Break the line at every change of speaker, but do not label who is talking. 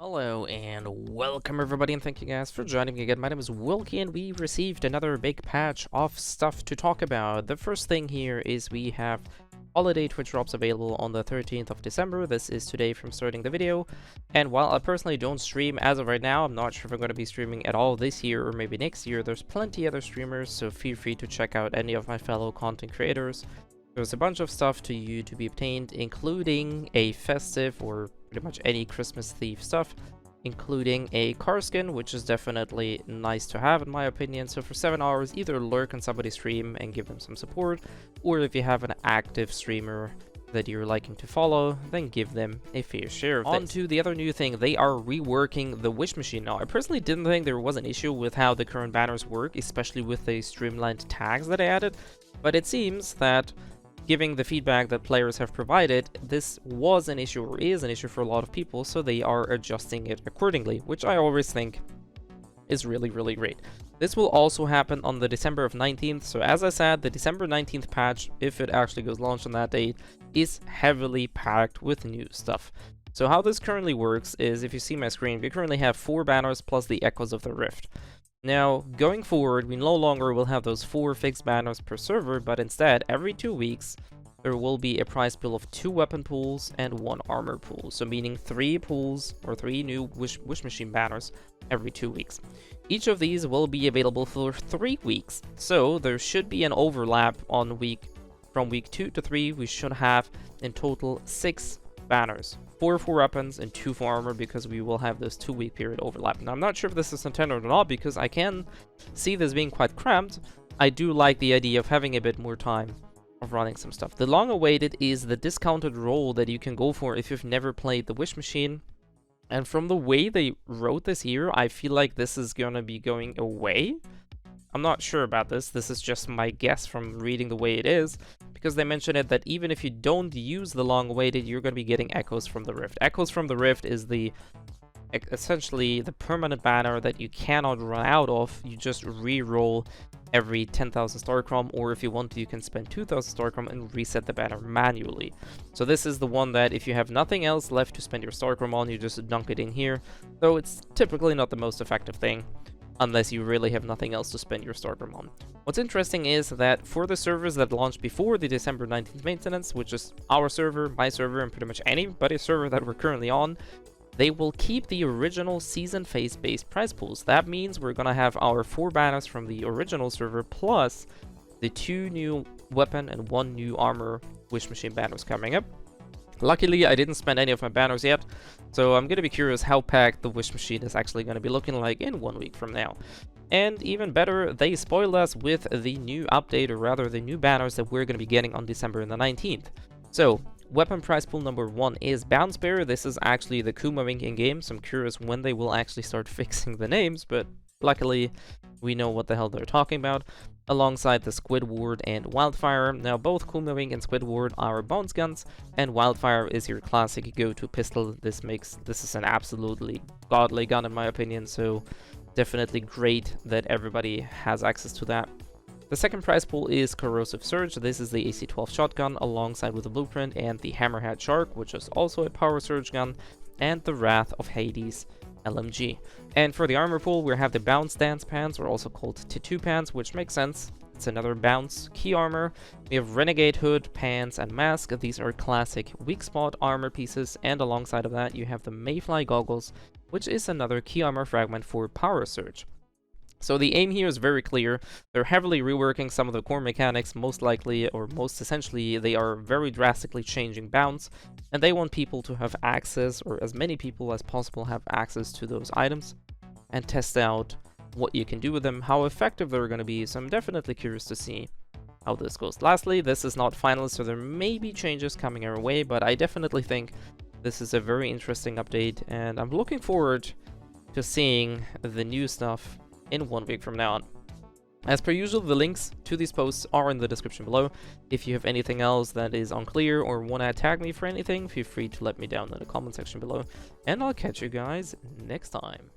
Hello and welcome everybody, and thank you guys for joining me again. My name is Wilky and we received another big patch of stuff to talk about. The first thing here is we have holiday Twitchdrops available on the 13th of December. This is today from starting the video. And while I personally don't stream as of right now, I'm not sure if I'm going to be streaming at all this year or maybe next year. There's plenty other streamers, so feel free to check out any of my fellow content creators. There's a bunch of stuff to you to be obtained, including a festive or pretty much any Christmas Eve stuff, including a car skin, which is definitely nice to have in my opinion. So for 7 hours, either lurk on somebody's stream and give them some support, or if you have an active streamer that you're liking to follow, then give them a fair share of this. On to the other new thing, they are reworking the wish machine. Now, I personally didn't think there was an issue with how the current banners work, especially with the streamlined tags that I added, but it seems that giving the feedback that players have provided, this was an issue or is an issue for a lot of people, so they are adjusting it accordingly, which I always think is really great. This will also happen on the December 19th, so as I said, the December 19th patch, if it actually goes launched on that date, is heavily packed with new stuff. So how this currently works is, if you see my screen, we currently have 4 banners plus the Echoes of the Rift. Now, going forward, we no longer will have those 4 fixed banners per server, but instead, every 2 weeks, there will be a prize pool of 2 weapon pools and 1 armor pool. So meaning 3 pools, or 3 new wish machine banners every 2 weeks. Each of these will be available for 3 weeks, so there should be an overlap on from week 2 to 3, we should have in total 6 banners. 4 for weapons and 2 for armor, because we will have this 2-week period overlap. Now, I'm not sure if this is intended or not, because I can see this being quite cramped. I do like the idea of having a bit more time of running some stuff. The long-awaited is the discounted role that you can go for if you've never played the wish machine. And from the way they wrote this here, I feel like this is gonna be going away. I'm not sure about this. This is just my guess from reading the way it is, because they mentioned it that even if you don't use the long-awaited, you're going to be getting Echoes from the Rift. Echoes from the Rift is essentially the permanent banner that you cannot run out of. You just re-roll every 10,000 Starcrom, or if you want to, you can spend 2,000 Starcrom and reset the banner manually. So this is the one that if you have nothing else left to spend your Starcrom on, you just dunk it in here, though it's typically not the most effective thing, unless you really have nothing else to spend your Starcrom on. What's interesting is that for the servers that launched before the December 19th maintenance, which is our server, my server, and pretty much anybody's server that we're currently on, they will keep the original season phase-based prize pools. That means we're gonna have our 4 banners from the original server, plus the 2 new weapon and 1 new armor wish machine banners coming up. Luckily, I didn't spend any of my banners yet, so I'm going to be curious how packed the wish machine is actually going to be looking like in 1 week from now. And even better, they spoiled us with the new update, or rather the new banners that we're going to be getting on December the 19th. So, weapon prize pool number 1 is Bounce Bear. This is actually the Kuma Wink in-game, so I'm curious when they will actually start fixing the names, but luckily, we know what the hell they're talking about. Alongside the Squidward and Wildfire. Now, both Kuma Wink and Squidward are bounce guns, and Wildfire is your classic go-to pistol. This is an absolutely godly gun in my opinion, so definitely great that everybody has access to that. The second prize pool is Corrosive Surge. This is the AC-12 shotgun, alongside with the Blueprint and the Hammerhead Shark, which is also a power surge gun, and the Wrath of Hades LMG. And for the armor pool, we have the Bounce Dance Pants, or also called Tattoo Pants, which makes sense. It's another bounce key armor. We have Renegade Hood, Pants, and Mask. These are classic weak spot armor pieces, and alongside of that, you have the Mayfly Goggles, which is another key armor fragment for Power Surge. So the aim here is very clear. They're heavily reworking some of the core mechanics, most likely, or most essentially, they are very drastically changing bounce, and they want people to have access, or as many people as possible have access to those items, and test out what you can do with them, how effective they're going to be, so I'm definitely curious to see how this goes. Lastly, this is not final, so there may be changes coming our way, but I definitely think this is a very interesting update, and I'm looking forward to seeing the new stuff in 1 week from now on. As per usual, the links to these posts are in the description below. If you have anything else that is unclear or want to tag me for anything, feel free to let me down in the comment section below, and I'll catch you guys next time.